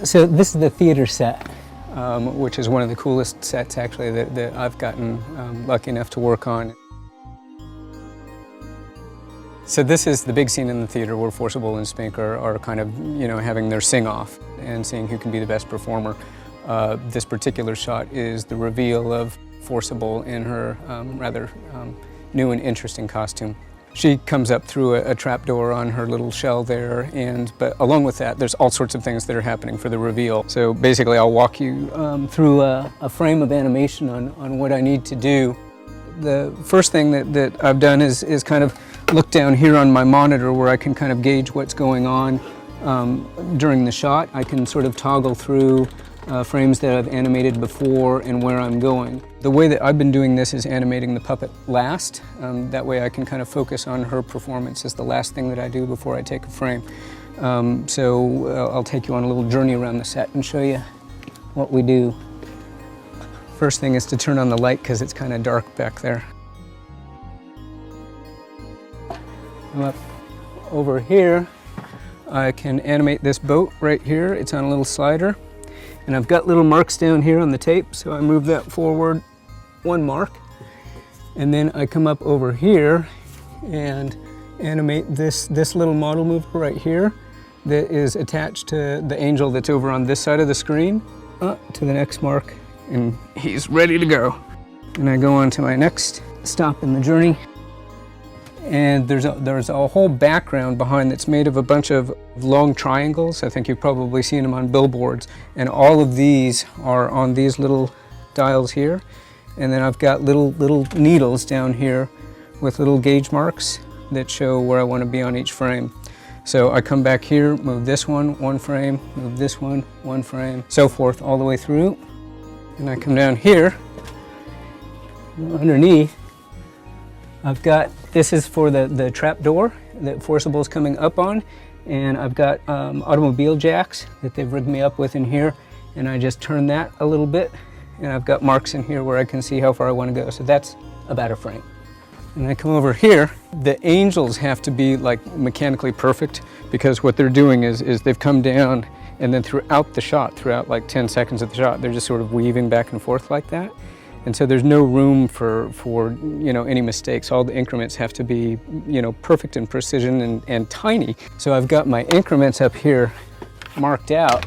So this is the theater set, which is one of the coolest sets actually that I've gotten lucky enough to work on. So this is the big scene in the theater where Forcible and Spink are kind of, having their sing-off and seeing who can be the best performer. This particular shot is the reveal of Forcible in her rather new and interesting costume. She comes up through a trapdoor on her little shell there, but along with that, there's all sorts of things that are happening for the reveal. So basically, I'll walk you through a frame of animation on what I need to do. The first thing that I've done is kind of look down here on my monitor where I can kind of gauge what's going on during the shot. I can sort of toggle through frames that I've animated before and where I'm going. The way that I've been doing this is animating the puppet last. That way I can kind of focus on her performance as the last thing that I do before I take a frame. So I'll take you on a little journey around the set and show you what we do. First thing is to turn on the light because it's kind of dark back there. I'm up over here. I can animate this boat right here. It's on a little slider. And I've got little marks down here on the tape, so I move that forward 1 mark. And then I come up over here and animate this little model mover right here that is attached to the angel that's over on this side of the screen, to the next mark, and he's ready to go. And I go on to my next stop in the journey. And there's a whole background behind that's made of a bunch of long triangles. I think you've probably seen them on billboards. And all of these are on these little dials here. And then I've got little needles down here with little gauge marks that show where I want to be on each frame. So I come back here, move this one frame, move this one frame, so forth all the way through. And I come down here, underneath, I've got, this is for the trap door that Forcible is coming up on, and I've got automobile jacks that they've rigged me up with in here, and I just turn that a little bit, and I've got marks in here where I can see how far I want to go. So that's about a frame. And I come over here, the angels have to be like mechanically perfect because what they're doing is they've come down and then throughout the shot, throughout like 10 seconds of the shot, they're just sort of weaving back and forth like that. And so there's no room for any mistakes. All the increments have to be, perfect in precision and tiny. So I've got my increments up here marked out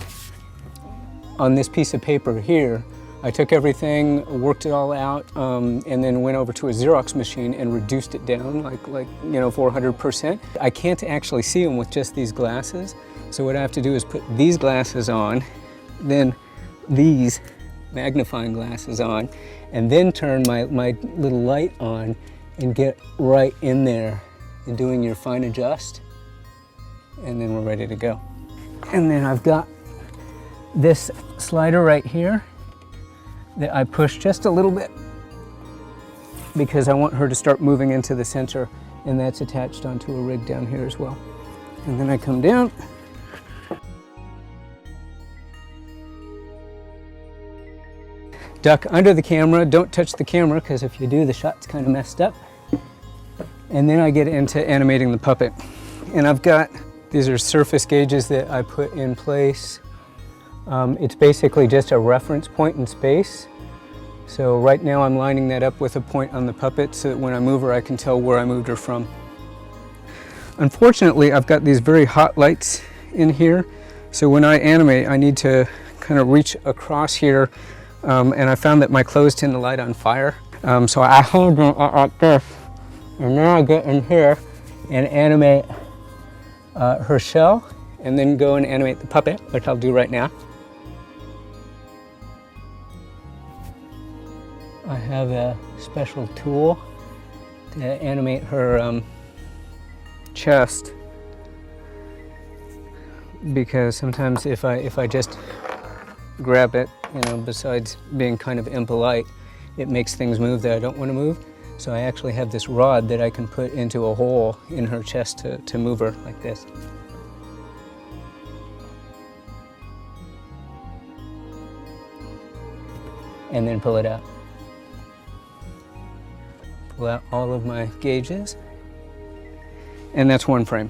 on this piece of paper here. I took everything, worked it all out, and then went over to a Xerox machine and reduced it down like 400%. I can't actually see them with just these glasses. So what I have to do is put these glasses on, then these magnifying glasses on, and then turn my little light on and get right in there and doing your fine adjust, and then we're ready to go. And then I've got this slider right here that I push just a little bit because I want her to start moving into the center, and that's attached onto a rig down here as well. And then I come down, duck under the camera, don't touch the camera because if you do, the shot's kind of messed up. And then I get into animating the puppet. And I've got, these are surface gauges that I put in place. It's basically just a reference point in space. So right now I'm lining that up with a point on the puppet so that when I move her, I can tell where I moved her from. Unfortunately, I've got these very hot lights in here. So when I animate, I need to kind of reach across here. And I found that my clothes tend to light on fire. So I hold them like this, and then I get in here and animate her shell, and then go and animate the puppet, which I'll do right now. I have a special tool to animate her chest, because sometimes if I just grab it, besides being kind of impolite, it makes things move that I don't want to move. So I actually have this rod that I can put into a hole in her chest to move her like this. And then pull it out. Pull out all of my gauges. And that's one frame.